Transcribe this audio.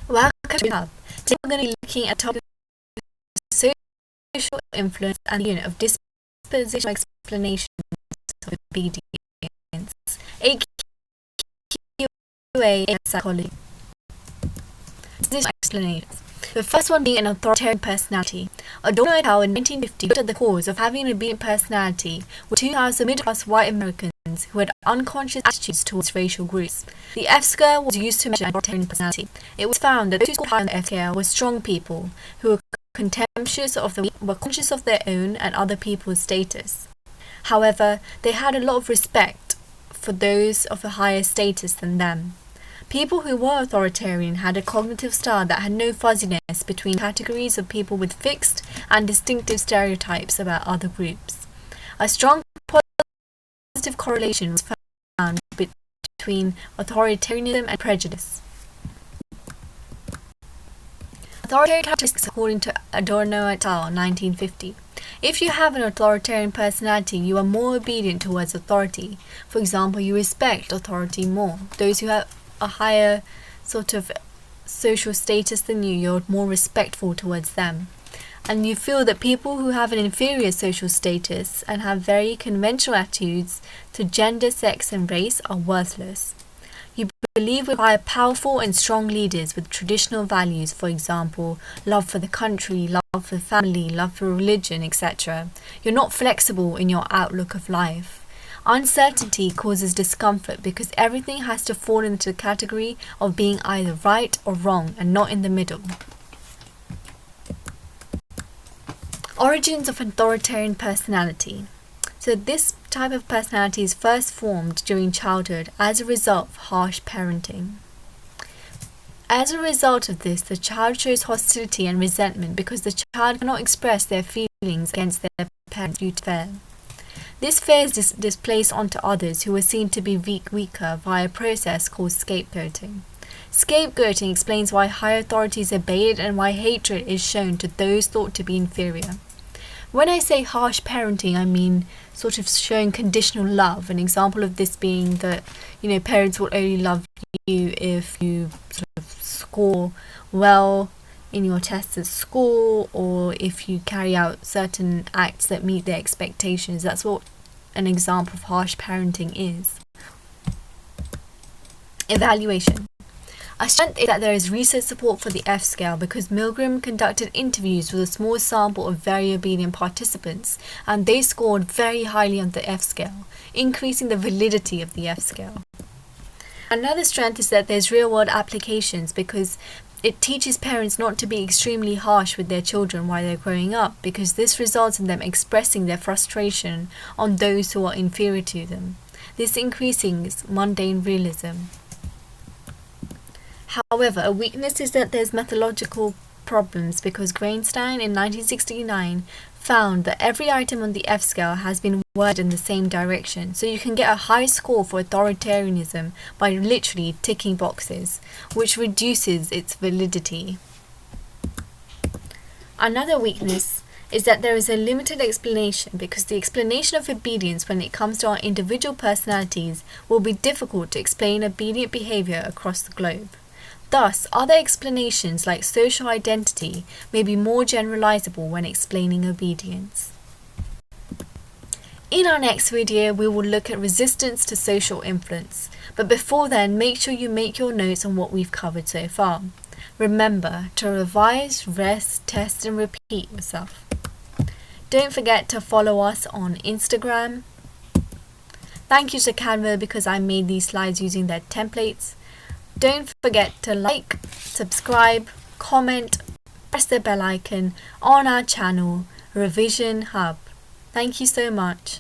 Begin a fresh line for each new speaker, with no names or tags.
Welcome to the Hub. Today we're going to be looking at topic social influence and the unit of dispositional explanations of obedience. AQA AS psychology. Dispositional explanations. The first one being an authoritarian personality. Adorno et al. In 1950 looked at the cause of having an obedient personality with 2,000 middle-class white Americans who had unconscious attitudes towards racial groups. The F-scale was used to measure an authoritarian personality. It was found that those who scored high on the F-scale were strong people who were contemptuous of the weak, were conscious of their own and other people's status. However, they had a lot of respect for those of a higher status than them. People who were authoritarian had a cognitive style that had no fuzziness between categories of people with fixed and distinctive stereotypes about other groups. A strong positive correlation was found between authoritarianism and prejudice. Authoritarian characteristics according to Adorno et al. 1950. If you have an authoritarian personality, you are more obedient towards authority. For example, you respect authority more. Those who have a higher sort of social status than you, you're more respectful towards them. And you feel that people who have an inferior social status and have very conventional attitudes to gender, sex and race are worthless. You believe we require powerful and strong leaders with traditional values, for example, love for the country, love for family, love for religion, etc. You're not flexible in your outlook of life. Uncertainty causes discomfort because everything has to fall into the category of being either right or wrong and not in the middle. Origins of authoritarian personality. So this type of personality is first formed during childhood as a result of harsh parenting. As a result of this, the child shows hostility and resentment because the child cannot express their feelings against their parents due to fear. This fear is displaced onto others who are seen to be weaker via a process called scapegoating. Scapegoating explains why higher authority is obeyed and why hatred is shown to those thought to be inferior. When I say harsh parenting, I mean sort of showing conditional love. An example of this being that, parents will only love you if you sort of score well in your tests at school, or if you carry out certain acts that meet their expectations. That's what an example of harsh parenting is. Evaluation. A strength is that there is research support for the F-scale because Milgram conducted interviews with a small sample of very obedient participants and they scored very highly on the F-scale, increasing the validity of the F-scale. Another strength is that there's real-world applications because it teaches parents not to be extremely harsh with their children while they're growing up because this results in them expressing their frustration on those who are inferior to them. This increases mundane realism. However, a weakness is that there's methodological problems because Greenstein in 1969 found that every item on the F-scale has been worded in the same direction, so you can get a high score for authoritarianism by literally ticking boxes, which reduces its validity. Another weakness is that there is a limited explanation because the explanation of obedience when it comes to our individual personalities will be difficult to explain obedient behavior across the globe. Thus, other explanations like social identity may be more generalizable when explaining obedience. In our next video, we will look at resistance to social influence. But before then, make sure you make your notes on what we've covered so far. Remember to revise, rest, test and repeat yourself. Don't forget to follow us on Instagram. Thank you to Canva because I made these slides using their templates. Don't forget to like, subscribe, comment, press the bell icon on our channel, Revision Hub. Thank you so much.